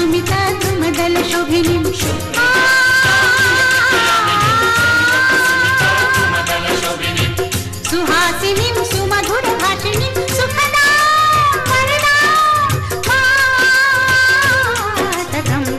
सुमिता द्रुमदल शोभिनीं सुहासिनीं सुमधुर भाषिणीं सुखदां वरदां मातरम्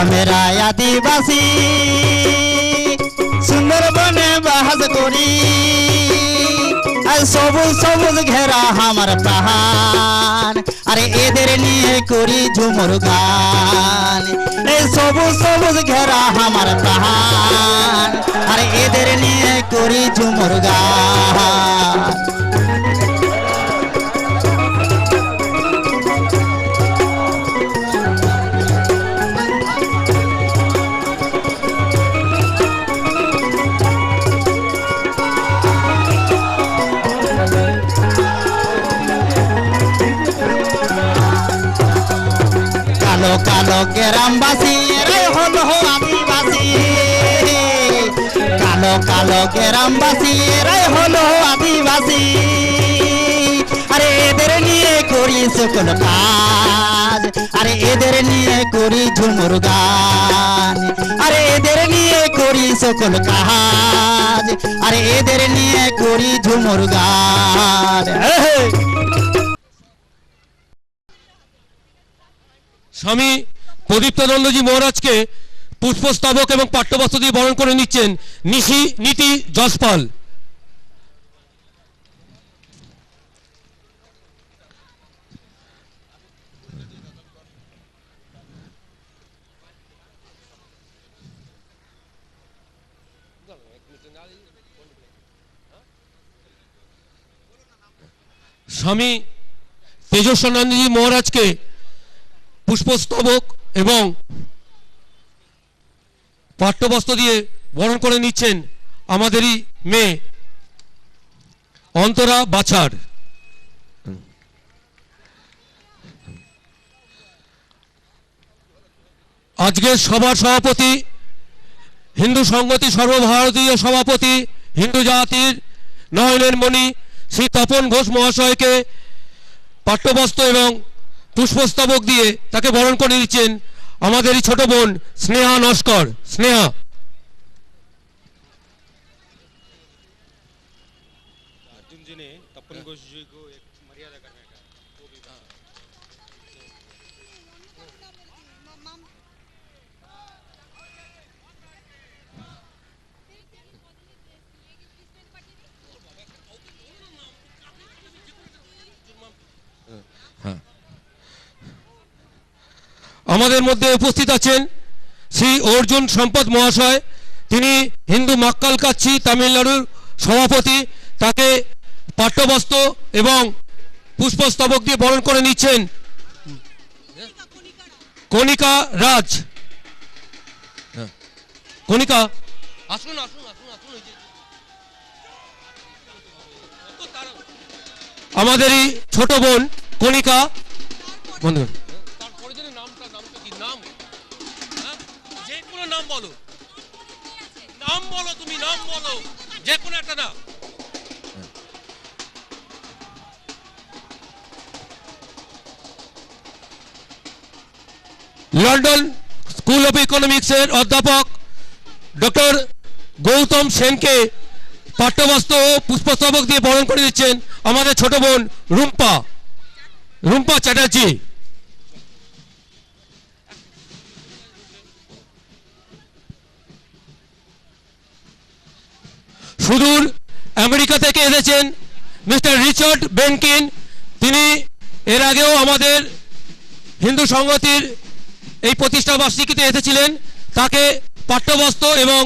मेरा आदिवासी सुंदरबने बास करी सबुज सबुज घेरा हमार पाहाड़ अरे एदेर निये करी झुमुर गान सबुज सबुज घेरा हमार पाहाड़ अरे एदेर निये करी झुमुर गान कालो ग्रामवासी रे हलो आदिवासी कालो कालो ग्रामवासी रे हलो आदिवासी अरे एदेर निये करी सकल काज अरे एदेर निये करी झुमुर गान अरे एदेर निये करी सकल काज अरे एदेर निये करी झुमुर गान स्वामी प्रदीप्तानंद जी महाराज के पुष्पस्तबक एवं पाठ्यवस्त्र दिए बरण करे निच्छेन नीति जसपाल। स्वामी तेजस्वानंद जी महाराज के पुष्पस्तबक एवं पाठ्यवस्त्र दिए बरण करे निच्छेन आमादेरी मेये अंतरा बाछार। आजके सभार सभापति हिंदू संगति सर्वभारतीय सभापति हिंदू जातिर नयनेर मणि श्री तपन घोष महाशय के पाठ्यवस्त्र एवं पुष्पस्तबक दिए ताके बरण करे दिচ্ছেন आमादेरी छोट बोन स्नेहा नस्कर। स्नेहा আমাদের মধ্যে উপস্থিত আছেন শ্রী অর্জুন সম্পদ মহাশয়, তিনি হিন্দু মাক্কাল কাচ্ছি তামিলনাড়ুর সভাপতি। তাকে পাঠ্যবস্ত্র এবং পুষ্পস্তবক দিয়ে বরণ করে নিচ্ছেন কণিকা রাজ। কণিকা, আসুন আসুন আসুন আসুন। আমাদেরই ছোট বোন কণিকা। বন্ধুগণ, তারপরে যদি নামটা কি নাম? যে কোনো নাম বলো, নাম বলো, তুমি নাম বলো, যে কোনো একটা নাম। লন্ডন স্কুল অফ ইকোনমিক্সের অধ্যাপক ডক্টর গৌতম সেনকে পাঠ্যবস্ত্র ও পুষ্পস্তবক দিয়ে বরণ করে দিচ্ছেন আমাদের ছোট বোন রুম্পা চ্যাটার্জি। সুদূর আমেরিকা থেকে এসেছেন মিস্টার রিচার্ড বেনকিন। তিনি এর আগেও আমাদের হিন্দু সংগতির এই প্রতিষ্ঠা বার্ষিকীতে এসেছিলেন। তাকে পাঠ্যবস্ত্র এবং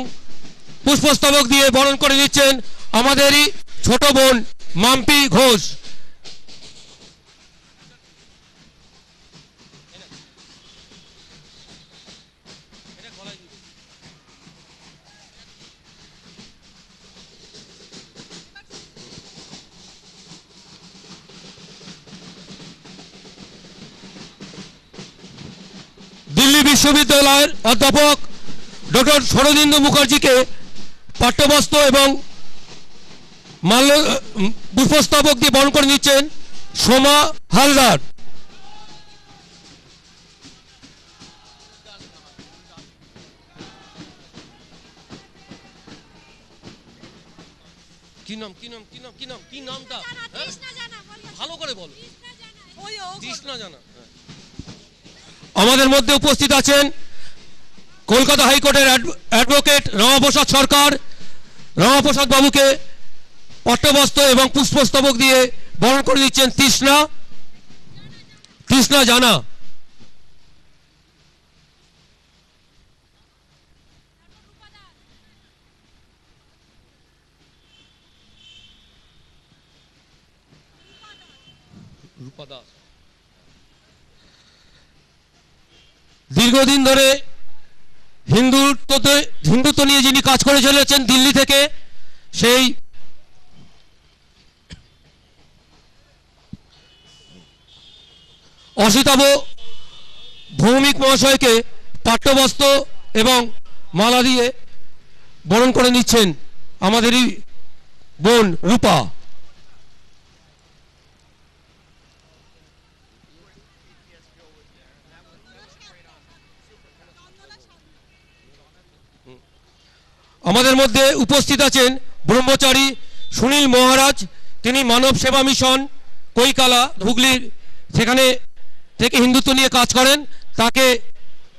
পুষ্পস্তবক দিয়ে বরণ করে দিচ্ছেন আমাদেরই ছোট বোন মাম্পি ঘোষ। দিল্লি বিশ্ববিদ্যালয়ের অধ্যাপক ডক্টর শরদিন্দু মুখার্জিকে পাঠ্যবস্ত্র এবং পুষ্পস্তবক দিয়ে বরণ করে নিচ্ছেন সোমা হালদার। কি নাম কি নাম কি নাম কি নাম কি নামটা ভালো করে বলো। তৃষ্ণা জানা। আমাদের মধ্যে উপস্থিত আছেন কলকাতা হাইকোর্টের অ্যাডভোকেট রামাপ্রসাদ সরকার। রামাপ্রসাদ বাবুকে পট্টবস্ত্র এবং পুষ্পস্তবক দিয়ে বরণ করে দিচ্ছেন তৃষ্ণা জানা। রূপা দাস। দীর্ঘদিন ধরে হিন্দুত্ব নিয়ে যিনি কাজ করে চলেছেন দিল্লি থেকে, সেই অসিতাভ ভৌমিক মহাশয়কে পাঠ্যবস্ত্র এবং মালা দিয়ে বরণ করে নিচ্ছেন আমাদেরই বোন রূপা। আমাদের মধ্যে উপস্থিত আছেন ব্রহ্মচারী সুনীল মহারাজ। তিনি মানব সেবা মিশন কৈকালা হুগলির সেখানে থেকে হিন্দুত্ব নিয়ে কাজ করেন। তাকে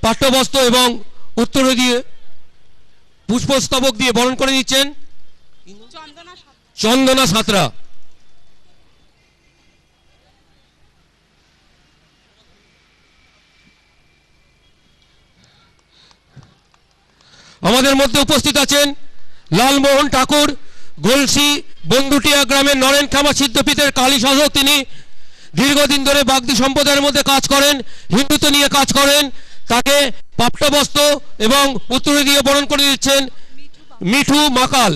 পাঠ্যবস্ত্র এবং উত্তর দিয়ে পুষ্পস্তবক দিয়ে বরণ করে নিচ্ছেন চন্দনা সাঁতরা। আমাদের মধ্যে উপস্থিত আছেন লালমোহন ঠাকুর, গলসি বন্ধুটিয়া গ্রামের নরেনখামা সিদ্ধপীঠের কালী সাধক। তিনি দীর্ঘদিন ধরে বাগদি সম্প্রদায়ের মধ্যে কাজ করেন, হিন্দুত্ব নিয়ে কাজ করেন। তাকে পাঠ্যবস্ত্র এবং উত্তরী দিয়ে বরণ করে দিচ্ছেন মিঠু মাকাল।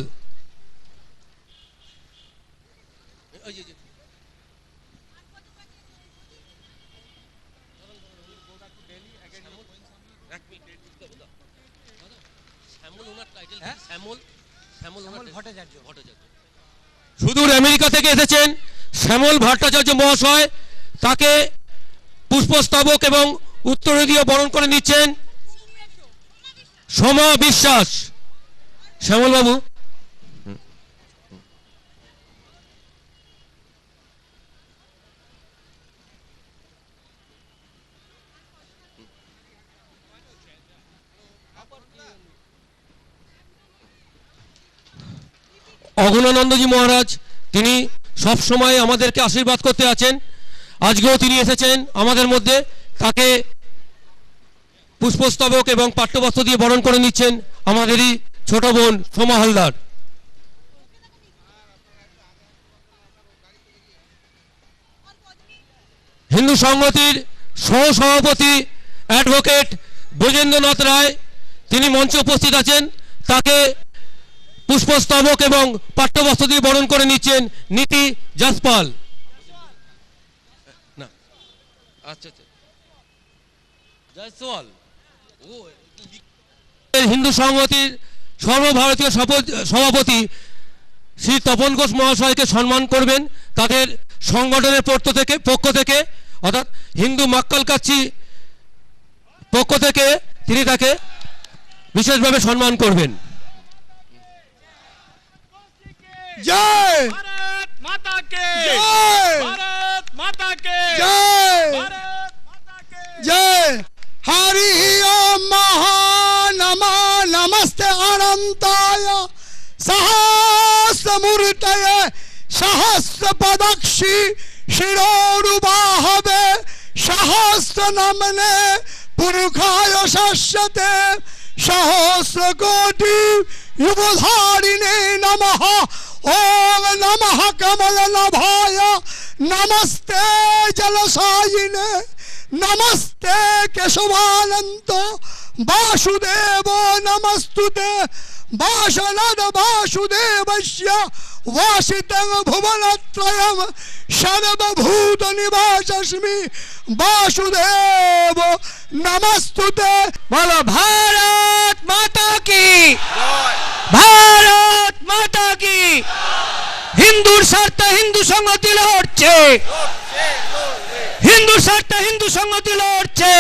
সুদূর আমেরিকা থেকে এসেছেন শ্যামল ভট্টাচার্য মহাশয়। তাকে পুষ্পস্তবক এবং উত্তরী দিয়ে বরণ করে নিচ্ছেন সোমা বিশ্বাস। শ্যামল বাবু। অগুণানন্দজি মহারাজ, তিনি সব সময় আমাদেরকে আশীর্বাদ করতে আছেন। আজকেও তিনি এসেছেন আমাদের মধ্যে। তাকে পুষ্পস্তবক এবং পাঠ্যবস্ত্র দিয়ে বরণ করে নিচ্ছেন আমাদেরই ছোট বোন সোমা হালদার। হিন্দু সংহতির সহসভাপতি অ্যাডভোকেট ব্রজেন্দ্রনাথ রায় তিনি মঞ্চে উপস্থিত আছেন। তাকে পুষ্পস্তবক এবং পাঠ্যবস্ত্র দিয়ে বরণ করে নিচ্ছেন নীতি জাসপাল। না আচ্ছা আচ্ছা জয়সওয়াল হিন্দু সংহতির সর্বভারতীয় সভাপতি শ্রী তপন ঘোষ মহাশয়কে সম্মান করবেন তাদের সংগঠনের পক্ষ থেকে অর্থাৎ হিন্দু মক্কেল কাচ্চি পক্ষ থেকে তিনি তাকে বিশেষভাবে সম্মান করবেন। জয় भारत माता के जय भारत माता के जय भारत माता के जय हरि ओम महानमा नमस्ते अनंताय सहस्रमूर्तये सहस्रपदक्षि शिरोरुबाहवे सहस्र नमने पुरुखाय शस्यते सहस्रकोटि युगधारिणे नमः ओम नमः कमलनभाय नमस्ते जलसायिने नमस्ते केशवानंद वासुदेव नमस्तुते वासनद वासुदेवस्य वासितं भुवनत्रयं सर्वभूत निवासस्मि वासुदेव नमस्तुते। बोलो भारत माता की भारत माता की। হিন্দুর স্বার্থে হিন্দু সংহতি লড়ছে হিন্দুর স্বার্থে হিন্দু সংহতি লড়ছে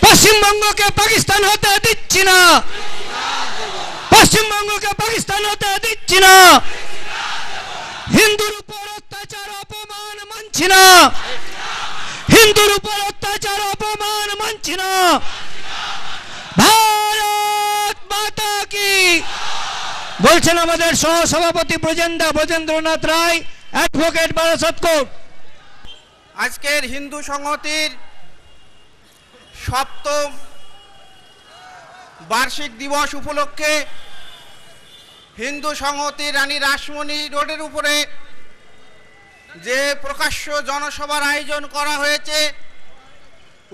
পশ্চিমবঙ্গকে পাকিস্তান হতে দিচ্ছি না পশ্চিমবঙ্গকে পাকিস্তান হতে দিচ্ছি না হিন্দুর উপর অত্যাচার অপমান মানছি না হিন্দুর উপর অত্যাচার অপমান মানছি না ভারত মাতা কি বলছেন আমাদের সহসভাপতি ব্রজেন্দ্রনাথ রায় অ্যাডভোকেট বারাসতকোট। আজকের হিন্দু সংহতির সপ্তম বার্ষিক দিবস উপলক্ষে হিন্দু সংহতির রানী রাসমণি রোডের উপরে যে প্রকাশ্য জনসভার আয়োজন করা হয়েছে,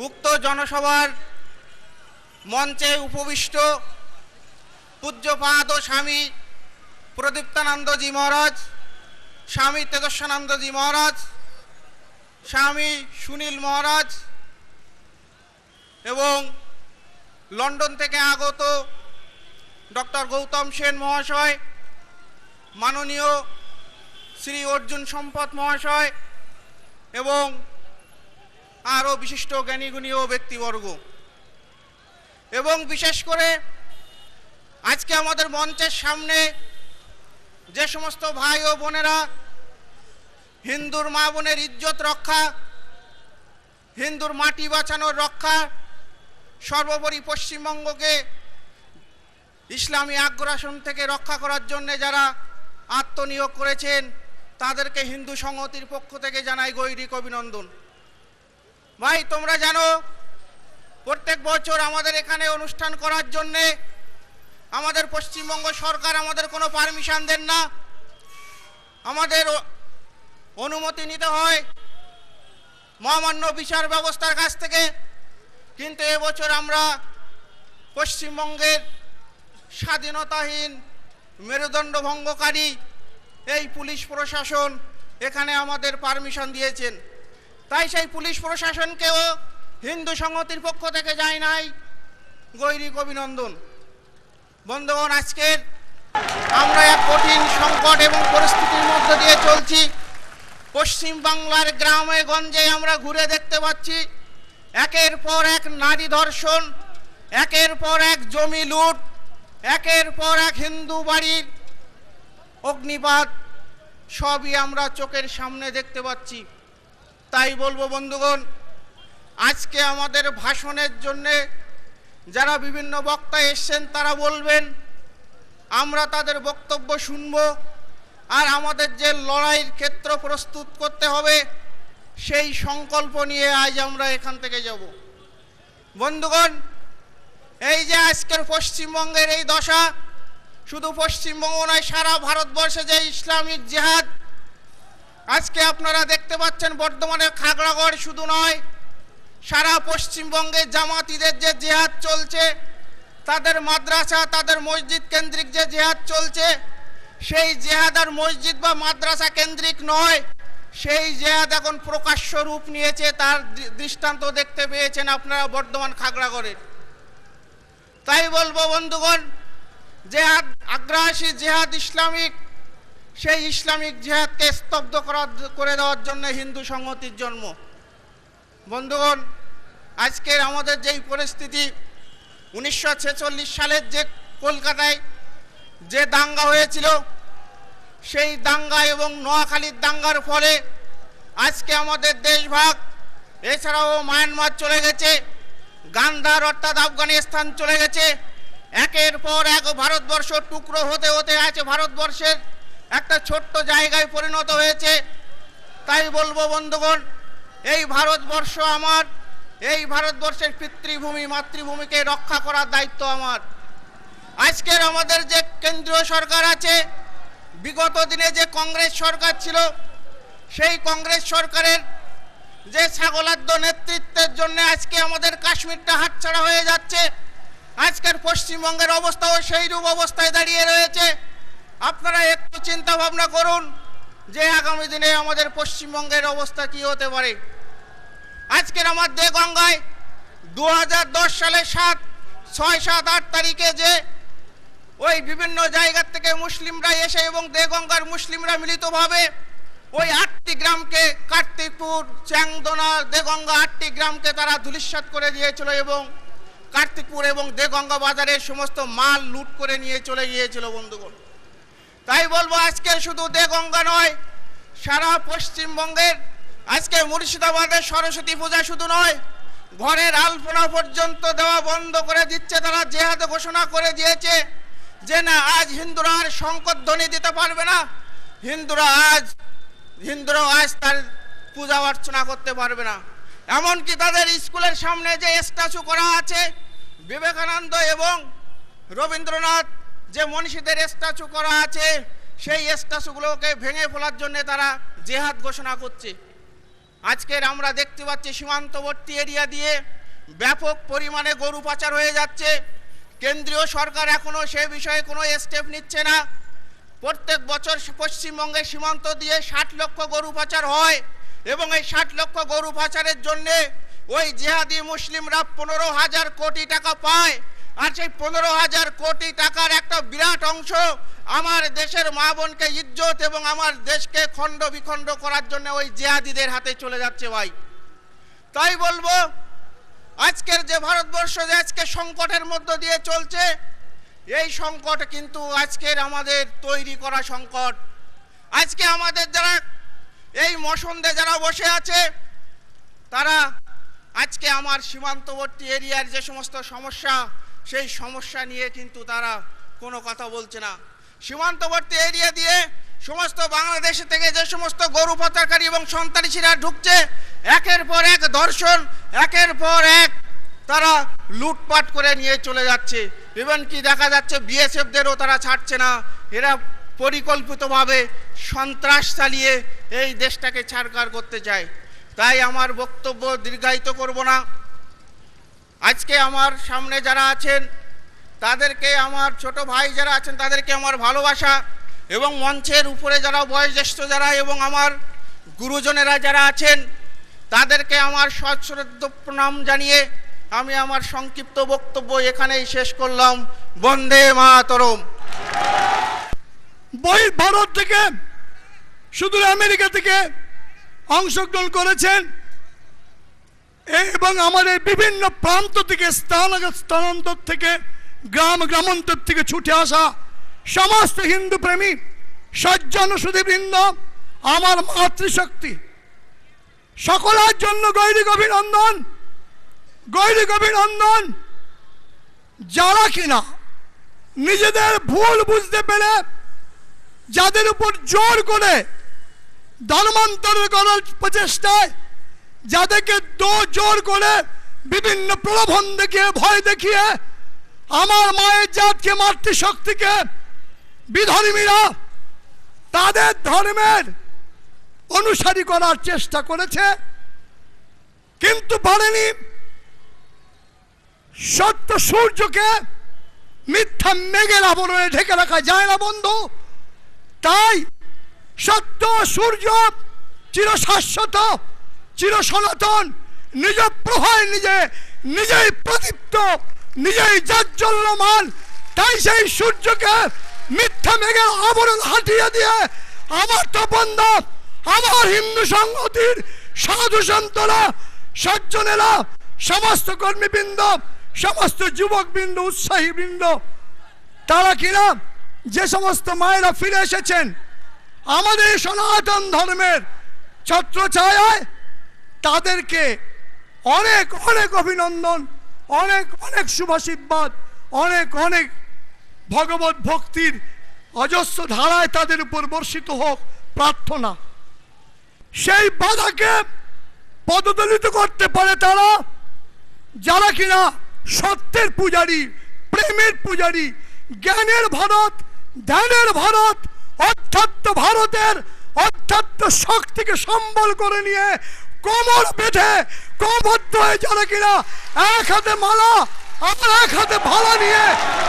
উক্ত জনসভার মঞ্চে উপবিষ্ট পূজ্যপাদ স্বামী প্রদীপ্তানন্দজি মহারাজ, স্বামী তেজস্বানন্দজি মহারাজ, স্বামী সুনীল মহারাজ এবং লন্ডন থেকে আগত ডক্টর গৌতম সেন মহাশয়, মাননীয় শ্রী অর্জুন সম্পদ মহাশয় এবং আরও বিশিষ্ট জ্ঞানীগুণী ও ব্যক্তিবর্গ, এবং বিশেষ করে আজকে আমাদের মঞ্চের সামনে যে সমস্ত ভাই ও বোনেরা হিন্দুর মা বোনের ইজ্জত রক্ষা, হিন্দুর মাটি বাঁচানোর রক্ষা, সর্বোপরি পশ্চিমবঙ্গকে ইসলামী আগ্রাসন থেকে রক্ষা করার জন্য যারা আত্মনিয়োগ করেছেন তাদেরকে হিন্দু সংহতির পক্ষ থেকে জানাই গৈরিক অভিনন্দন। ভাই, তোমরা জানো প্রত্যেক বছর আমাদের এখানে অনুষ্ঠান করার জন্যে আমাদের পশ্চিমবঙ্গ সরকার আমাদের কোনো পারমিশন দেন না, আমাদের অনুমতি নিতে হয় মহামান্য বিচার ব্যবস্থার কাছ থেকে। কিন্তু এবছর আমরা পশ্চিমবঙ্গের স্বাধীনতাহীন মেরুদণ্ড ভঙ্গকারী এই পুলিশ প্রশাসন এখানে আমাদের পারমিশন দিয়েছেন, তাই সেই পুলিশ প্রশাসনকেও হিন্দু সংহতির পক্ষ থেকে জানাই গৈরিক অভিনন্দন। বন্ধুগণ, আজকের আমরা এক কঠিন সংকট এবং পরিস্থিতির মধ্য দিয়ে চলছি। পশ্চিম বাংলার গ্রামে গঞ্জে আমরা ঘুরে দেখতে পাচ্ছি একের পর এক নারী ধর্ষণ, একের পর এক জমি লুট, একের পর এক হিন্দু বাড়ির অগ্নিপাত, সবই আমরা চোখের সামনে দেখতে পাচ্ছি। তাই বলবো বন্ধুগণ, আজকে আমাদের ভাষণের জন্যে যারা বিভিন্ন বক্তা এসছেন তারা বলবেন, আমরা তাদের বক্তব্য শুনব, আর আমাদের যে লড়াইয়ের ক্ষেত্র প্রস্তুত করতে হবে সেই সংকল্প নিয়ে আজ আমরা এখান থেকে যাব। বন্ধুগণ, এই যে আজকের পশ্চিমবঙ্গের এই দশা, শুধু পশ্চিমবঙ্গ নয়, সারা ভারতবর্ষে যে ইসলামিক জিহাদ আজকে আপনারা দেখতে পাচ্ছেন, বর্ধমানের খাগড়াগড় শুধু নয়, সারা পশ্চিমবঙ্গে জামাতিদের যে জিহাদ চলছে, তাদের মাদ্রাসা, তাদের মসজিদ কেন্দ্রিক যে জিহাদ চলছে, সেই জিহাদ আর মসজিদ বা মাদ্রাসা কেন্দ্রিক নয়, সেই জিহাদ এখন প্রকাশ্য রূপ নিয়েছে। তার দৃষ্টান্ত দেখতে পেয়েছেন আপনারা বর্ধমান খাগড়াগড়ের। তাই বলবো বন্ধুগণ, জিহাদ আগ্রাসী জিহাদ ইসলামিক, সেই ইসলামিক জিহাদকে স্তব্ধ করে দেওয়ার জন্য হিন্দু সংহতির জন্ম। বন্ধুগণ, আজকের আমাদের যেই পরিস্থিতি, 1946 সালের যে কলকাতায় যে দাঙ্গা হয়েছিল, সেই দাঙ্গা এবং নোয়াখালীর দাঙ্গার ফলে আজকে আমাদের দেশভাগ, এছাড়াও মায়ানমার চলে গেছে, গান্ধার অর্থাৎ আফগানিস্তান চলে গেছে, একের পর এক ভারতবর্ষ টুকরো হতে হতে আছে ভারতবর্ষের একটা ছোট্ট জায়গায় পরিণত হয়েছে। তাই বলবো বন্ধুগণ, এই ভারতবর্ষ আমার, এই ভারতবর্ষের পিতৃভূমি মাতৃভূমিকে রক্ষা করার দায়িত্ব আমার। আজকের আমাদের যে কেন্দ্রীয় সরকার আছে, বিগত দিনে যে কংগ্রেস সরকার ছিল, সেই কংগ্রেস সরকারের যে ছাগলাদ্য নেতৃত্বের জন্য আজকে আমাদের কাশ্মীরটা হাতছাড়া হয়ে যাচ্ছে। আজকের পশ্চিমবঙ্গের অবস্থাও সেইরূপ অবস্থায় দাঁড়িয়ে রয়েছে। আপনারা একটু চিন্তা ভাবনা করুন যে আগামী দিনে আমাদের পশ্চিমবঙ্গের অবস্থা কি হতে পারে। আজকের আমার দেগঙ্গায় 2010 সালে 6, 7, 8 তারিখে যে ওই বিভিন্ন জায়গা থেকে মুসলিমরা এসে এবং দেগঙ্গার মুসলিমরা মিলিতভাবে ওই 8টি গ্রামকে, কার্তিকপুর, চ্যাংদোনা, দেগঙ্গা 8টি গ্রামকে তারা ধূলিসাৎ করে দিয়েছিল এবং কার্তিকপুর এবং দেগঙ্গা বাজারের সমস্ত মাল লুট করে নিয়ে চলে গিয়েছিল বন্ধুগণ। তাই বলবো, আজকে শুধু দেগঙ্গা নয়, সারা পশ্চিমবঙ্গের আজকে মুর্শিদাবাদের সরস্বতী পূজা শুধু নয়, ঘরের আলপনা পর্যন্ত দেওয়া বন্ধ করে দিচ্ছে। তারা জিহাদ ঘোষণা করে দিয়েছে যে না, আজ হিন্দুরা আর শঙ্করধ্বনি দিতে পারবে না, হিন্দুরা আজ তার পূজা অর্চনা করতে পারবে না। এমনকি তাদের স্কুলের সামনে যে স্ট্যাচু করা আছে, বিবেকানন্দ এবং রবীন্দ্রনাথ যে মনীষীদের স্ট্যাচু করা আছে, সেই স্ট্যাচুগুলোকে ভেঙে ফেলার জন্য তারা জিহাদ ঘোষণা করছে। আজকের আমরা দেখতে পাচ্ছি সীমান্তবর্তী এরিয়া দিয়ে ব্যাপক পরিমাণে গরু পাচার হয়ে যাচ্ছে। কেন্দ্রীয় সরকার এখনো সে বিষয়ে কোনো স্টেপ নিচ্ছে না। প্রত্যেক বছর পশ্চিমবঙ্গে সীমান্ত দিয়ে 60 লক্ষ গরু পাচার হয় এবং এই 60 লক্ষ গরু পাচারের জন্য ওই জিহাদি মুসলিমরা 15,000 কোটি টাকা পায়। আর সেই 15,000 কোটি টাকার একটা বিরাট অংশ আমার দেশের মা বোনকে ইজ্জত এবং আমার দেশকে খণ্ড বিখণ্ড করার জন্য ওই জিহাদিদের হাতে চলে যাচ্ছে ভাই। তাই বলবো, আজকের যে ভারতবর্ষ যে আজকে সংকটের মধ্য দিয়ে চলছে, এই সংকট কিন্তু আজকের আমাদের তৈরি করা সংকট। আজকে আমাদের যারা এই মসন্দে যারা বসে আছে, তারা আজকে আমার সীমান্তবর্তী এরিয়ার যে সমস্ত সমস্যা, সেই সমস্যা নিয়ে কিন্তু তারা কোনো কথা বলছে না। সীমান্তবর্তী এরিয়া দিয়ে সমস্ত বাংলাদেশ থেকে যে সমস্ত গরু পাচারকারী এবং সন্ত্রাসীরা ঢুকছে, একের পর এক ধর্ষণ, একের পর এক তারা লুটপাট করে নিয়ে চলে যাচ্ছে। ইভেন কি দেখা যাচ্ছে বিএসএফদেরও তারা ছাড়ছে না। এরা পরিকল্পিতভাবে সন্ত্রাস চালিয়ে এই দেশটাকে ছাড়খাড় করতে চায়। তাই আমার বক্তব্য দীর্ঘায়িত করব না। আজকে আমার সামনে যারা আছেন তাদেরকে, আমার ছোট ভাই যারা আছেন তাদেরকে আমার ভালোবাসা, এবং মঞ্চের উপরে যারা বয়োজ্যেষ্ঠ যারা এবং আমার গুরুজনেরা যারা আছেন তাদেরকে আমার সশ্রদ্ধ প্রণাম জানিয়ে আমি আমার সংক্ষিপ্ত বক্তব্য এখানেই শেষ করলাম। বন্দে মাতরম। ভারত থেকে, শুধু আমেরিকা থেকে অংশগ্রহণ করেছেন এবং আমাদের বিভিন্ন প্রান্ত থেকে, স্থানান্তর থেকে, গ্রামান্তর থেকে ছুটে আসা সমস্ত হিন্দু প্রেমী সজ্জন সুধীবৃন্দ, আমার মাতৃশক্তি সকলের জন্য গৈরিক অভিনন্দন, গৈরিক অভিনন্দন। যারা কিনা নিজেদের ভুল বুঝতে পেরে যাদের উপর জোর করে ধর্মান্তর করার প্রচেষ্টায়, যাদেরকে জোর করে বিভিন্ন প্রলোভন দেখিয়ে, ভয় দেখিয়ে আমার মায়ের জাতকে, মাতৃশক্তিকে বিধর্মীরা তাদের ধর্মের অনুসারী করার চেষ্টা করেছে, কিন্তু পারেনি। সত্য সূর্যকে মিথ্যা মেঘের আবরণে ঢেকে রাখা যায় না বন্ধু। তাই সত্য সূর্য চিরশাশ্বত, চির সনাতন, নিজ প্রভায় নিজেই প্রদীপ্ত, নিজেই জাজ্জল্যমান। তাই সেই সূর্যকে মিথ্যা মেঘের আবরণ হাটিয়ে দিয়ে আমার তপনদা, আমার হিন্দু সংহতির সাধু সন্তরা, সজ্জনেরা, সমস্ত কর্মীবৃন্দ, সমস্ত যুবকবৃন্দ, উৎসাহী বৃন্দ, তারা কিনা যে সমস্ত মায়েরা ফিরে এসেছেন আমাদের সনাতন ধর্মের ছত্রছায়ায়, তাদেরকে অনেক অনেক অভিনন্দন, অনেক অনেক শুভাশীর্বাদ, অনেক অনেক ভগবত ভক্তির অজস্র ধারায় তাদের উপর বর্ষিত হোক প্রার্থনা। সেই বাধাকে পদদলিত করতে পারে তারা যারা কিনা সত্যের পূজারী, প্রেমের পূজারী, জ্ঞানের ভারত, ধ্যানের ভারত, অধ্যাত্ম ভারতের অধ্যাত্ম শক্তিকে সম্বল করে নিয়ে কোমর বেঁধে কোমবদ্ধ হয়ে যারা কিনা এক হাতে মালা আর এক হাতে ভালা নিয়ে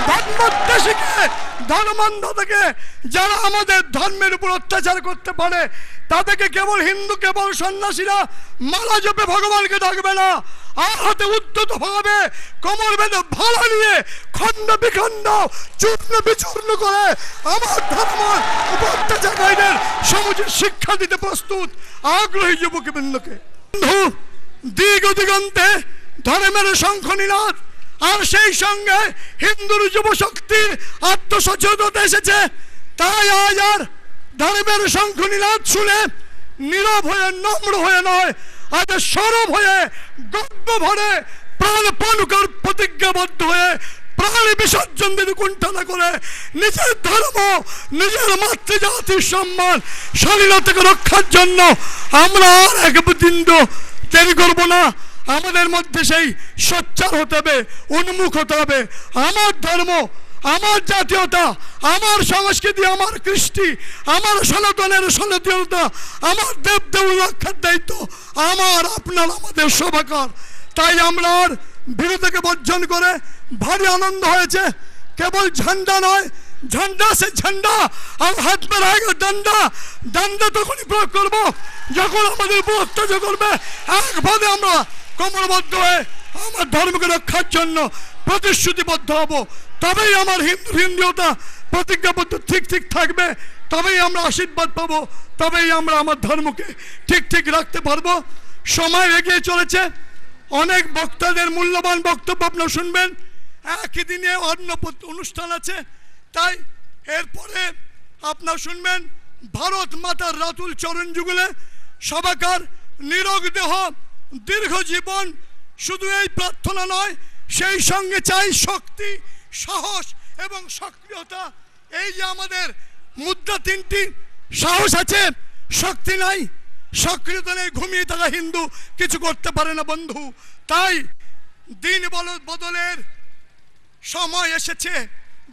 ধর্মোদ্দেশীকে, ধর্মান্ধতাকে যারা আমাদের ধর্মের উপর অত্যাচার করতে পারে, তাদেরকে কেবল হিন্দু, কেবল সন্ন্যাসীরা মালা জপে ভগবানকে ডাকবে না, আর হাতে উদ্যত ভাবে কোমর বেঁধে ভালা নিয়ে খণ্ড বিখণ্ড, চূর্ণ বিচূর্ণ করে আমার ধর্ম উপর অত্যাচারীদের সমুচিত শিক্ষা দিতে প্রস্তুত আগ্রহী যুবকবৃন্দকে। বন্ধু, দিগ দিগন্তে ধর্মের শঙ্খ নিনাদ, আর সেই সঙ্গে হিন্দুর যুব শক্তির আত্মসচেতনতা এসেছে। তাই আজ আর ধর্মের শঙ্খ নিনাদ শুনে নীরব হয়ে, নম্র হয়ে নয়, আজ সরব হয়ে, গর্ব ভরে, প্রাণপণ প্রতিজ্ঞাবদ্ধ হয়ে, প্রাণ বিসর্জন দিতে কুণ্ঠা করে নিজের ধর্ম, নিজের মাতৃজাতির সম্মান, স্বাধীনতাকে রক্ষার জন্য আমরা আর এক বিন্দু দেরি করব না। আমাদের মধ্যে সেই সোচ্চার হতে হবে, উন্মুখ হতে হবে। আমার ধর্ম, আমার জাতীয়তা, আমার সংস্কৃতি, আমার কৃষ্টি, আমার সনাতনের সনাতনতা, আমার দেব দেব রক্ষার দায়িত্ব আমার, আপনার, আমাদের সবাকার। তাই আমরা আর বিরোধীকে বর্জন করে ভারী আনন্দ হয়েছে। কেবল ঝান্ডা নয়, ঝান্ডা সে ঝান্ডা আর হাত মে রয়েগা ডান্ডা। ডান্ডা তখনই প্রয়োগ করবো যখন আমাদের উপর অত্যাচার করবে। একভাবে আমরা কোমরবদ্ধ হয়ে আমার ধর্মকে রক্ষার জন্য প্রতিশ্রুতিবদ্ধ হব। তবেই আমার হিন্দুতা প্রতিজ্ঞাবদ্ধ ঠিক ঠিক থাকবে, তবেই আমরা আশীর্বাদ পাবো, তবেই আমরা আমার ধর্মকে ঠিক ঠিক রাখতে পারবো। সময় এগিয়ে চলেছে, অনেক বক্তাদের মূল্যবান বক্তব্য আপনারা শুনবেন। একই দিনে অন্য অনুষ্ঠান আছে, তাই এরপরে আপনারা শুনবেন ভারত মাতার রাতুল চরণ যুগলে সবাকার নিরোগ দেহ, দীর্ঘ জীবন। শুধু এই প্রার্থনা নয়, সেই সঙ্গে চাই শক্তি, সাহস এবং সক্রিয়তা। এই যে আমাদের মুদ্রা তিনটি, সাহস আছে, শক্তি নাই, সক্রিয়তা নেই, ঘুমিয়ে থাকা হিন্দু কিছু করতে পারে না বন্ধু। তাই দিন বদলের সময় এসেছে,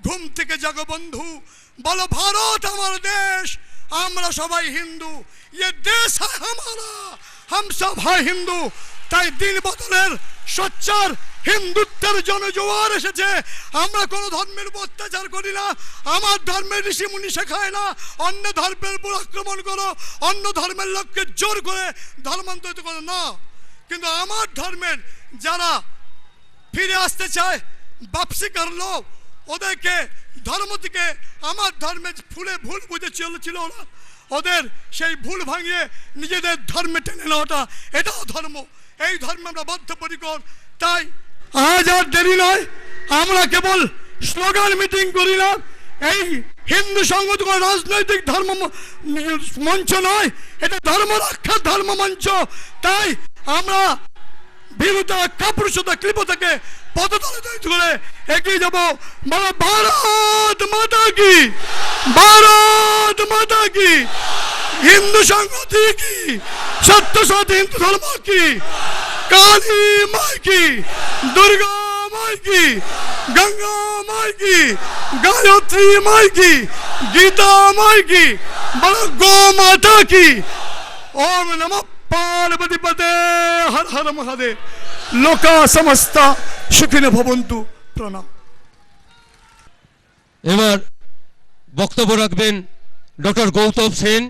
ঘুম থেকে জাগো বন্ধু, বলো ভারত আমার দেশ, আমরা সবাই হিন্দু, ये देश है हमारा, हम सब है হিন্দু। তাই দিন বদলের সোচ্চার হিন্দুত্বের জনজোয়ার এসেছে। আমরা কোনো ধর্মের উপর অত্যাচার করি না, আমার ধর্মের ঋষি মুনি শেখায় না অন্য ধর্মের উপর আক্রমণ করো, অন্য ধর্মের লোককে জোর করে ধর্মান্তরিত করো না। কিন্তু আমার ধর্মের যারা ফিরে আসতে চায়, বাপসি করলো, ওদেরকে ধর্ম থেকে আমার ধর্মের ফুলে ভুল বুঝে চলেছিল ওরা, ওদের সেই ভুল ভাঙিয়ে নিজেদের ধর্মে টেনে নেওয়াটা, এটাও ধর্ম। এই ধর্মে আমরা বদ্ধপরিকর। তাই আজ আর দেরি নয়, আমরা কেবল স্লোগান মিটিং করি না। এই হিন্দু সংগঠন কোনো রাজনৈতিক ধর্ম মঞ্চ নয়, এটা ধর্ম রক্ষার ধর্ম মঞ্চ। তাই আমরা ভীরুতা, কাপুরুষতা, কৃপতাকে পদতলে দলিত করে এগিয়ে যাব। বলো ভারত মাতা কি, ভারত মাতা কি, হিন্দু সংহতি কি, সত্য সৎ হিন্দু ধর্ম কি, কালী মাই কি, দুর্গা মাই কি, গঙ্গা মাই কি, গায়ত্রী মাই কি, গীতা মাই কি, বলো গো মাতা কি। ওম নমঃ পার্বতী পতে, হর হর মহাদেব। লোকা সমস্তা সুখিনো ভবন্তু। প্রণাম। এবার বক্তব্য রাখবেন doctor Gautam Sen,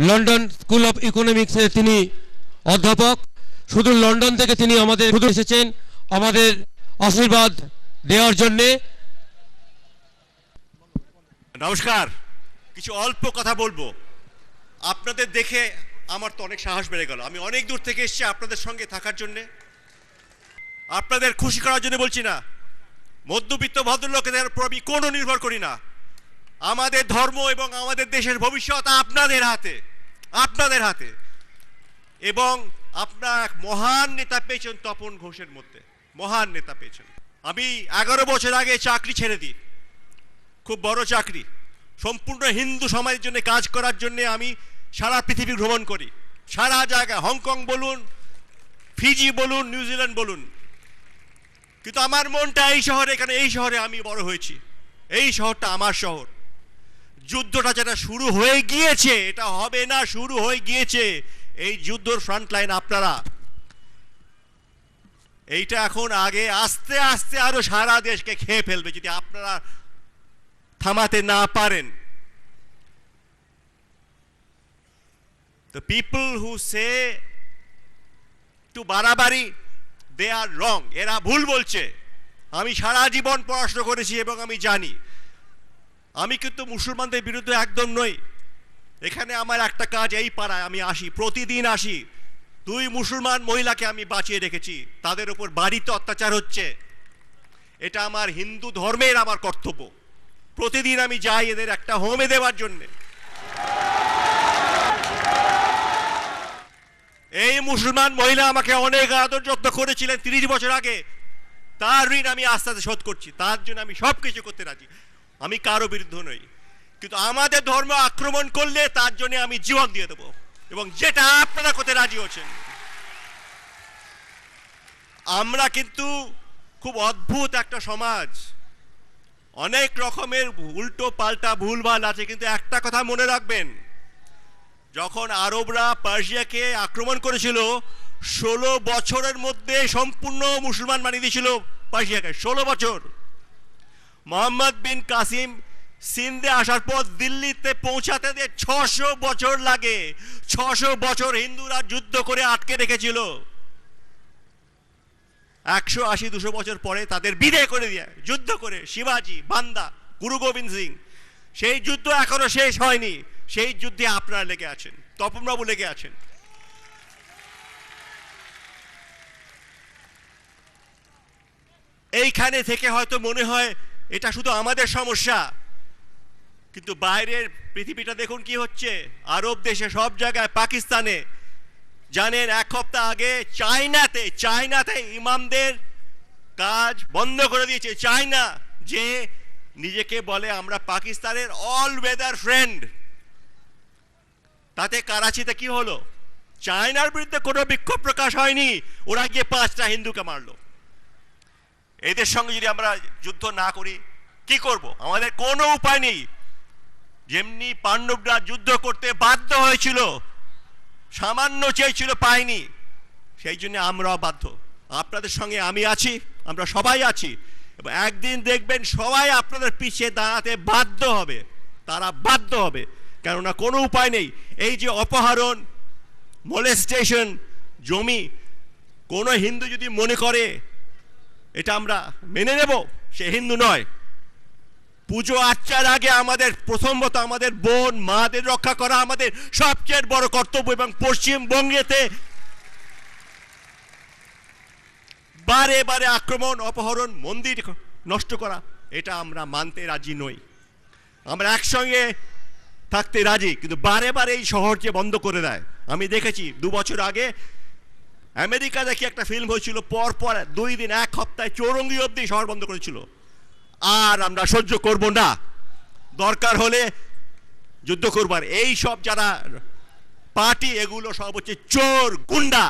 London School of ইকোনমিক্সের তিনি অধ্যাপক। শুধু লন্ডন থেকে তিনি আমাদের শুধু এসেছেন আমাদের আশীর্বাদ দেওয়ার জন্যে। নমস্কার। কিছু অল্প কথা বলবো। আপনাদের দেখে আমার তো অনেক সাহস বেড়ে গেল। আমি অনেক দূর থেকে এসেছি আপনাদের সঙ্গে থাকার জন্যে, আপনাদের খুশি করার জন্য বলছি না। মধ্যবিত্ত ভদ্রলোকেদের উপর আমি কোনো নির্ভর করি না। আমাদের ধর্ম এবং আমাদের দেশের ভবিষ্যৎ আপনাদের হাতে, আপনাদের হাতে। এবং আপনার এক মহান নেতা পেয়েছেন তপন ঘোষের মধ্যে, মহান নেতা পেয়েছেন। আমি 11 বছর আগে চাকরি ছেড়ে দিই, খুব বড় চাকরি, সম্পূর্ণ হিন্দু সমাজের জন্য কাজ করার জন্য আমি সারা পৃথিবী ভ্রমণ করি, সারা জায়গায়, হংকং বলুন, ফিজি বলুন, নিউজিল্যান্ড বলুন। কিন্তু আমার মনটা এই শহরে, এখানে এই শহরে আমি বড় হয়েছি, এই শহরটা আমার শহর। যুদ্ধটা যেটা শুরু হয়ে গিয়েছে, এটা হবে না, শুরু হয়ে গিয়েছে। এই যুদ্ধর ফ্রন্ট লাইন আপনারা। এইটা এখন আগে আস্তে আস্তে আরো সারা দেশকে খেয়ে ফেলবে যদি আপনারা থামাতে না পারেন। The people who say to বাড়াবাড়ি, they are wrong. এরা ভুল বলছে। আমি সারা জীবন পড়াশোনা করেছি এবং আমি জানি। আমি কিন্তু মুসলমানদের বিরুদ্ধে একদম নই। এখানে আমার একটা কাজ, এই পাড়ায় আমি আসি, প্রতিদিন আসি। 2 মুসলমান মহিলাকে আমি বাঁচিয়ে রেখেছি, তাদের উপর বাড়িতে অত্যাচার হচ্ছে। এটা আমার হিন্দু ধর্মের আমার কর্তব্য। প্রতিদিন আমি যাই এদের একটা হোমে দেওয়ার জন্যে। এই মুসলমান মহিলা আমাকে অনেক আদর যত্ন করেছিলেন 30 বছর আগে, তার ঋণ আমি আস্তে আস্তে শোধ করছি। তার জন্য আমি সব কিছু করতে রাজি, আমি কারো বিরুদ্ধে নই। কিন্তু আমাদের ধর্ম আক্রমণ করলে তার জন্য আমি জীবন দিয়ে দেবো, এবং যেটা আপনারা করতে রাজি হচ্ছেন। আমরা কিন্তু খুব অদ্ভুত একটা সমাজ, অনেক রকমের উল্টো পাল্টা ভুলভাল আছে। কিন্তু একটা কথা মনে রাখবেন, যখন আরবরা পার্সিয়াকে আক্রমণ করেছিল 16 বছরের মধ্যে সম্পূর্ণ মুসলমান বানিয়ে দিয়েছিল পার্সিয়াকে। 16 বছর। মোহাম্মদ বিন কাসিম সিন্ধে আসার পর দিল্লিতে পৌঁছাতে 600 বছর লাগে। 600 বছর হিন্দুরা যুদ্ধ করে আটকে রেখেছিল। 180-200 বছর পরে তাদের বিদায় করে দিয়ে যুদ্ধ করে শিবাজি, বান্দা, গুরু গোবিন্দ সিং। সেই যুদ্ধ এখনো শেষ হয়নি। সেই যুদ্ধে আপনারা লেগে আছেন, তপনবাবু লেগে আছেন। এইখানে থেকে হয়তো মনে হয় এটা শুধু আমাদের সমস্যা, কিন্তু বাইরের পৃথিবীটা দেখুন কি হচ্ছে। আরব দেশে, সব জায়গায়, পাকিস্তানে, জানেন 1 সপ্তাহ আগে চায়নাতে ইমামদের কাজ বন্ধ করে দিয়েছে। চায়না, যে নিজেকে বলে আমরা পাকিস্তানের অল ওয়েদার ফ্রেন্ড। তাতে কারাচিতে কি হলো? চায়নার বিরুদ্ধে কোনো বিক্ষোভ প্রকাশ হয়নি, ওরা গিয়ে 5টা হিন্দুকে মারলো। এদের সঙ্গে যদি আমরা যুদ্ধ না করি কি করব? আমাদের কোনো উপায় নেই। যেমনি পাণ্ডবরা যুদ্ধ করতে বাধ্য হয়েছিল, সামান্য চেয়েছিল, পায়নি, সেই জন্য আমরাও বাধ্য। আপনাদের সঙ্গে আমি আছি, আমরা সবাই আছি, এবং একদিন দেখবেন সবাই আপনাদের পিছিয়ে দাঁড়াতে বাধ্য হবে। তারা বাধ্য হবে, কেননা কোনো উপায় নেই। এই যে অপহরণ, মোলেস্টেশন, জমি, কোনো হিন্দু যদি মনে করে এটা আমরা মেনে নেব, সে হিন্দু নয়। পুজো আর্চার আগে আমাদের প্রথমত আমাদের বোন মাদের রক্ষা করা আমাদের সবচেয়ে বড় কর্তব্য। এবং পশ্চিমবঙ্গেতে বারে বারে আক্রমণ, অপহরণ, মন্দির নষ্ট করা, এটা আমরা মানতে রাজি নই। আমরা একসঙ্গে থাকতে রাজি, কিন্তু বারে বারে এই শহর যে বন্ধ করে দেয়। আমি দেখেছি 2 বছর আগে আমেরিকা দেখি একটা ফিল্ম হয়েছিল, পর পর 2 দিন 1 সপ্তাহে চৌরঙ্গি অবধি শহর বন্ধ করেছিল। আর আমরা সহ্য করব না, দরকার হলে যুদ্ধ করবার। এই সব যারা পার্টি, এগুলো সব হচ্ছে চোর গুন্ডা।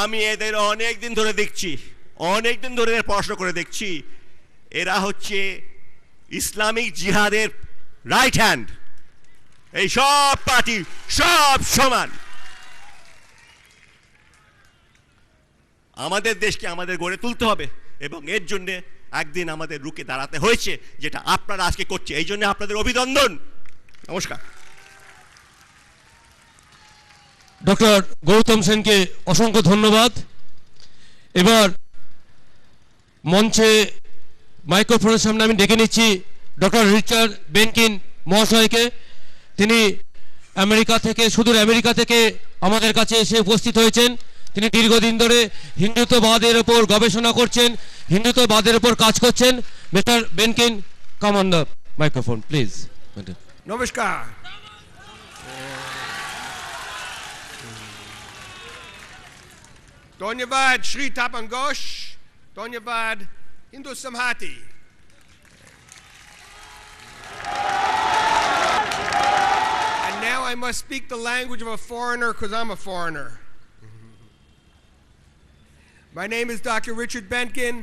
আমি এদের অনেক দিন ধরে দেখছি, অনেক দিন ধরে পড়াশোনা করে দেখছি, এরা হচ্ছে ইসলামিক জিহাদের রাইট হ্যান্ড। এই সব পার্টি সব সমান। আমাদের দেশকে আমাদের গড়ে তুলতে হবে এবং এর জন্য একদিন আমাদের রুখে দাঁড়াতে হয়েছে, যেটা আপনারা আজকে করছে। এই জন্য আপনাদের অভিনন্দন। নমস্কার। ডক্টর গৌতম সেনকে অসংখ্য ধন্যবাদ। এবার মঞ্চে মাইক্রোফোনের সামনে আমি ডেকে নিচ্ছি ডক্টর রিচার্ড বেনকিন মহাশয়কে। তিনি আমেরিকা থেকে, সুদূর আমেরিকা থেকে আমাদের কাছে এসে উপস্থিত হয়েছেন। তিনি দীর্ঘদিন ধরে হিন্দুত্ববাদের ওপর গবেষণা করছেন, হিন্দুত্ববাদের ওপর কাজ করছেন। Mister Benkin, come on the microphone please. নমস্কার। ধন্যবাদ শ্রী তাপন ঘোষ, ধন্যবাদ হিন্দু সমাজে। And now I must speak the language of a foreigner because I'm a foreigner. My name is Dr. Richard Benkin,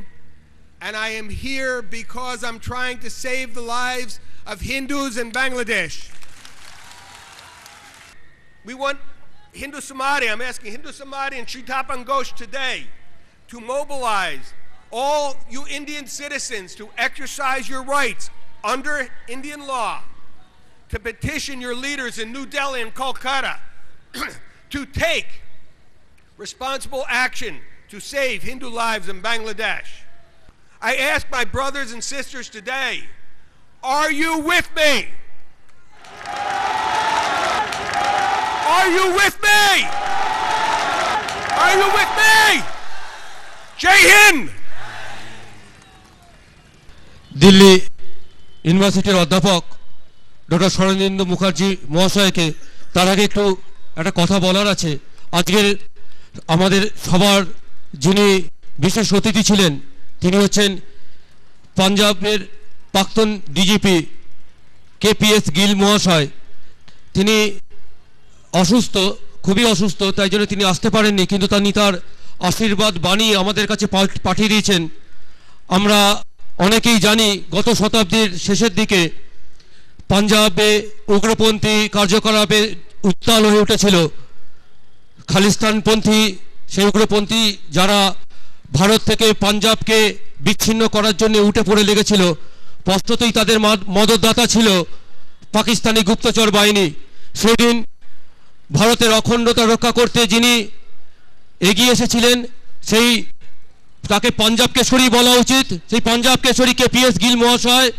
and I am here because I'm trying to save the lives of Hindus in Bangladesh. We want Hindu Samadhi, I'm asking Hindu Samadhi and Sri Tapan Ghosh today to mobilize all you Indian citizens to exercise your rights under Indian law, to petition your leaders in New Delhi and Kolkata to take responsible action to save Hindu lives in Bangladesh. I ask my brothers and sisters today, are you with me? Are you with me? Are you with me? Jai Hind! Delhi ইউনিভার্সিটির অধ্যাপক doctor Sharadindu Mukherjee মহাশয়কে তার আগে একটু একটা কথা বলার আছে। আজকের আমাদের সবার যিনি বিশেষ অতিথি ছিলেন তিনি হচ্ছেন পাঞ্জাবের প্রাক্তন ডিজিপি কেপিএস গিল মহাশয়। তিনি অসুস্থ, খুবই অসুস্থ, তাই জন্য তিনি আসতে পারেননি, কিন্তু তিনি তার আশীর্বাদ বাণী আমাদের কাছে পাঠিয়ে দিয়েছেন। আমরা অনেকেই জানি গত শতাব্দীর শেষের দিকে পাঞ্জাবে উগ্রপন্থী কার্যকলাপে উত্তাল হয়ে উঠেছিল। খালিস্তানপন্থী, সেই উগ্রপন্থী যারা ভারত থেকে পাঞ্জাবকে বিচ্ছিন্ন করার জন্য উঠে পড়ে লেগেছিল, স্পষ্টতই তাদের মদতদাতা ছিল পাকিস্তানি গুপ্তচর বাহিনী। সেদিন ভারতের অখণ্ডতা রক্ষা করতে যিনি এগিয়ে এসেছিলেন, সেই তাকে পাঞ্জাব কেশরী বলা উচিত, সেই পাঞ্জাব কেশরী কেপিএস গিল মহাশয়,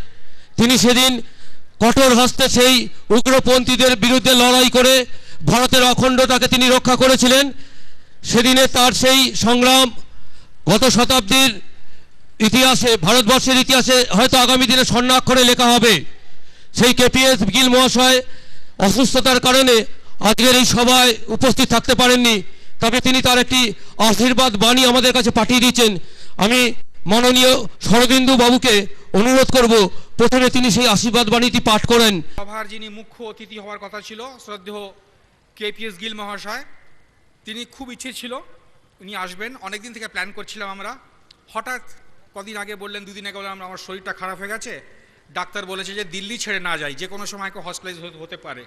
তিনি সেদিন কঠোর হস্তে সেই উগ্রপন্থীদের বিরুদ্ধে লড়াই করে ভারতের অখণ্ডতাকে তিনি রক্ষা করেছিলেন। সেদিনে তার সেই সংগ্রাম গত শতাব্দীর ইতিহাসে, ভারতবর্ষের ইতিহাসে হয়তো আগামী দিনে স্বর্ণাক্ষরে লেখা হবে। সেই কেপিএস গিল মহাশয় অসুস্থতার কারণে আজকের এই সভায় উপস্থিত থাকতে পারেননি, তবে তিনি তার একটি আশীর্বাদ বাণী আমাদের কাছে পাঠিয়ে দিয়েছেন। আমি মাননীয় শরদিন্দু বাবুকে অনুরোধ করব প্রথমে তিনি সেই আশীর্বাদ বাণীটি পাঠ করেন। সভার যিনি মুখ্য অতিথি হওয়ার কথা ছিল শ্রদ্ধেয় কেপিএস গিল মহাশয়, তিনি খুব ইচ্ছে ছিল উনি আসবেন, অনেকদিন থেকে প্ল্যান করছিলাম আমরা। হঠাৎ কদিন আগে বললেন, 2 দিন আগে বললেন আমার শরীরটা খারাপ হয়ে গেছে, ডাক্তার বলেছে যে দিল্লি ছেড়ে না যাই, যে কোনো সময় হসপিটালাইজ হতে পারে।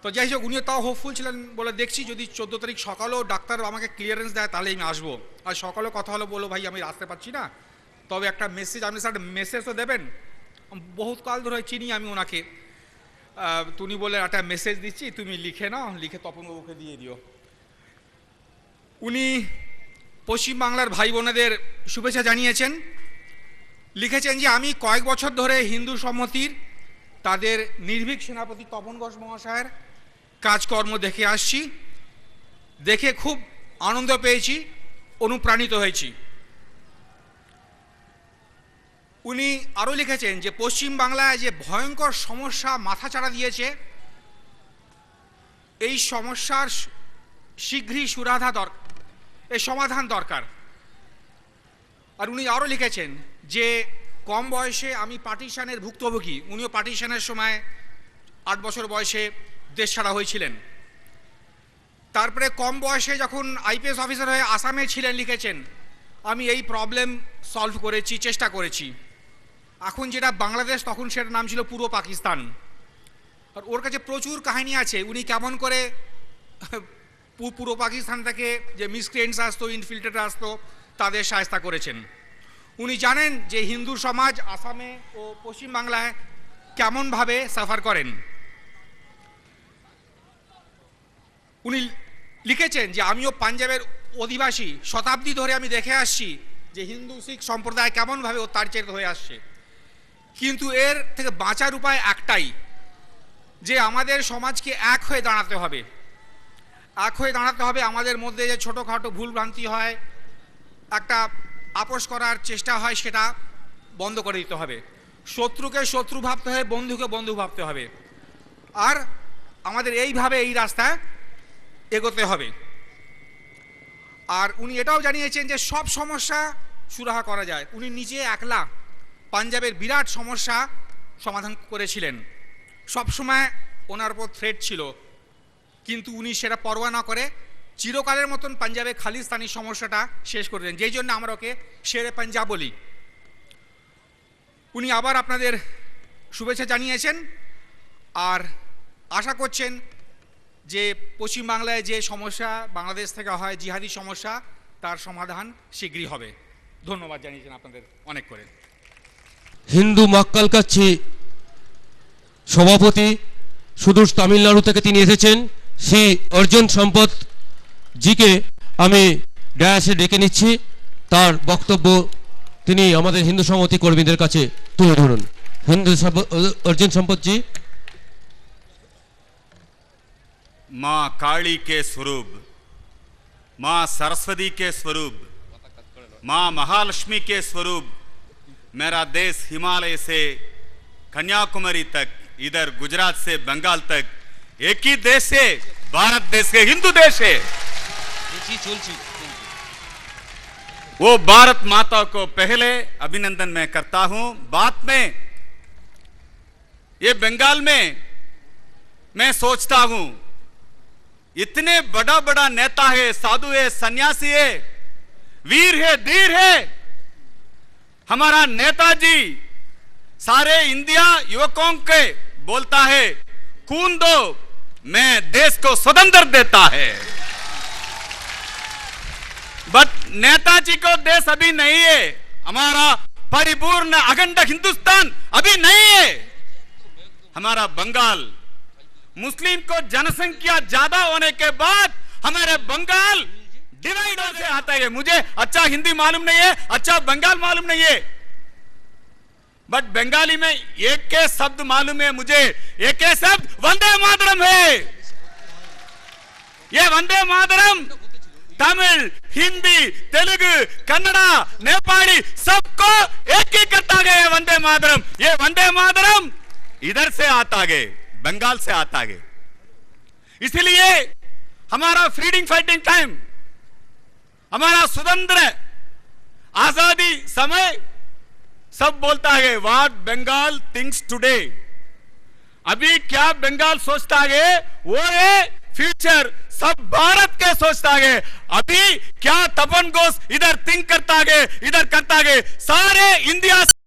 তো যাই হোক, উনিও তাও হোপফুল ছিলেন, বলে দেখছি যদি 14 তারিখ সকালেও ডাক্তার আমাকে ক্লিয়ারেন্স দেয় তাহলে আমি আসবো। আর সকালেও কথা হলো, বললো ভাই আমি আসতে পারছি না, তবে একটা মেসেজ, আপনি স্যার মেসেজ তো দেবেন, বহুত কাল ধরে চিনি আমি ওনাকে। উনি বলে একটা মেসেজ দিচ্ছি, তুমি লিখে নাও, লিখে তপনবাবুকে দিয়ে দিও। উনি পশ্চিমবাংলার ভাই বোনেদের শুভেচ্ছা জানিয়েছেন, লিখেছেন যে আমি কয়েক বছর ধরে হিন্দু সম্মতির তাদের নির্ভীক সেনাপতি তপন ঘোষ মহাশয়ের কাজকর্ম দেখে আসছি, দেখে খুব আনন্দ পেয়েছি, অনুপ্রাণিত হয়েছি। উনি আরও লিখেছেন যে পশ্চিমবাংলায় যে ভয়ঙ্কর সমস্যা মাথাচাড়া দিয়েছে, এই সমস্যার শীঘ্রই এই সমাধান দরকার। আর উনি আরও লিখেছেন যে কম বয়সে আমি পার্টিশনের ভুক্তভোগী। উনিও পার্টিশনের সময় 8 বছর বয়সে দেশ ছাড়া হয়েছিলেন। তারপরে কম বয়সে যখন আইপিএস অফিসার হয়ে আসামে ছিলেন, লিখেছেন আমি এই প্রবলেম সলভ করেছি, চেষ্টা করেছি। এখন যেটা বাংলাদেশ, তখন সেটার নাম ছিল পূর্ব পাকিস্তান। আর ওর কাছে প্রচুর কাহিনী আছে উনি কেমন করে পূর্ব পাকিস্তান থেকে যে মিসক্রিয়েন্টস আসতো, ইনফিল্ট্রেটর আসতো, তাদের সাহায্য করেছেন। উনি জানেন যে হিন্দু সমাজ আসামে ও পশ্চিমবাংলায় কেমনভাবে সাফার করেন। উনি লিখেছেন যে আমিও পাঞ্জাবের অধিবাসী, শতাব্দী ধরে আমি দেখে আসছি যে হিন্দু শিখ সম্প্রদায় কেমনভাবে অত্যাচারিত হয়ে আসছে। কিন্তু এর থেকে বাঁচার উপায় একটাই, যে আমাদের সমাজকে এক হয়ে দাঁড়াতে হবে। এক হয়ে দাঁড়াতে হবে। আমাদের মধ্যে যে ছোটোখাটো ভুলভ্রান্তি হয়, একটা আপোষ করার চেষ্টা হয়, সেটা বন্ধ করে দিতে হবে। শত্রুকে শত্রু ভাবতে হবে, বন্ধুকে বন্ধু ভাবতে হবে। আর আমাদের এইভাবে এই রাস্তায় এগোতে হবে। আর উনি এটাও জানিয়েছেন যে সব সমস্যা সুরাহা করা যায়। উনি নিজে একলা পাঞ্জাবের বিরাট সমস্যা সমাধান করেছিলেন। সবসময় ওনার উপর থ্রেট ছিল, কিন্তু উনি সেটা পরোয়া না করে চিরকালের মতন পাঞ্জাবে খালিস্তানি সমস্যাটা শেষ করে দেন, যেই জন্য আমরা ওকে শেরে পাঞ্জাব বলি। উনি আবার আপনাদের শুভেচ্ছা জানিয়েছেন আর আশা করছেন যে পশ্চিমবাংলায় যে সমস্যা বাংলাদেশ থেকে হয়, জিহাদি সমস্যা, তার সমাধান শীঘ্রই হবে। ধন্যবাদ জানিয়েছেন আপনাদের অনেক করে। হিন্দু মক্কাল কাচ্ছি সভাপতি, সুদূর তামিলনাড়ু থেকে তিনি এসেছেন, শ্রী অর্জুন সম্পদ জিকে আমি ডায়াসে ডেকে নিচ্ছি। তার বক্তব্য তিনি আমাদের হিন্দু সংহতি কর্মীদের কাছে তুলে ধরুন। অর্জুন সম্পদ জি। माँ काली के स्वरूप, माँ सरस्वती के स्वरूप, माँ महालक्ष्मी के स्वरूप, मेरा देश हिमालय से कन्याकुमारी तक, इधर गुजरात से बंगाल तक एक ही देश है, भारत देश के हिंदू देश है। वो भारत माता को पहले अभिनंदन मैं करता हूं। बाद में ये बंगाल में मैं सोचता हूं, इतने बड़ा बड़ा नेता है, साधु है, सन्यासी है, वीर है, धीर है हमारा नेताजी, सारे इंडिया युवकों के बोलता है खून दो, मैं देश को स्वतंत्र देता है। बट नेताजी को देश अभी नहीं है, हमारा परिपूर्ण अखंड हिंदुस्तान अभी नहीं है। हमारा बंगाल, मुस्लिम को जनसंख्या ज्यादा होने के बाद हमारे बंगाल डिवाइड से आता है। मुझे अच्छा हिंदी मालूम नहीं है, अच्छा बंगाल मालूम नहीं है, बट बंगाली में एक के शब्द मालूम है मुझे। एक के शब्द वंदे मातरम है। ये वंदे मातरम तमिल, हिंदी, तेलुगु, कन्नड़ा, नेपाली सबको एक ही करता गया वंदे मातरम। ये वंदे मातरम इधर से आता गए, बंगाल से आता है। इसलिए हमारा फ्रीडम फाइटिंग टाइम, हमारा स्वतंत्र आजादी समय सब बोलता है व्हाट बंगाल थिंक्स टुडे। अभी क्या बंगाल सोचता है वो है फ्यूचर, सब भारत के सोचता है। अभी क्या तपन घोष इधर थिंक करता है, इधर करता है, सारे इंडिया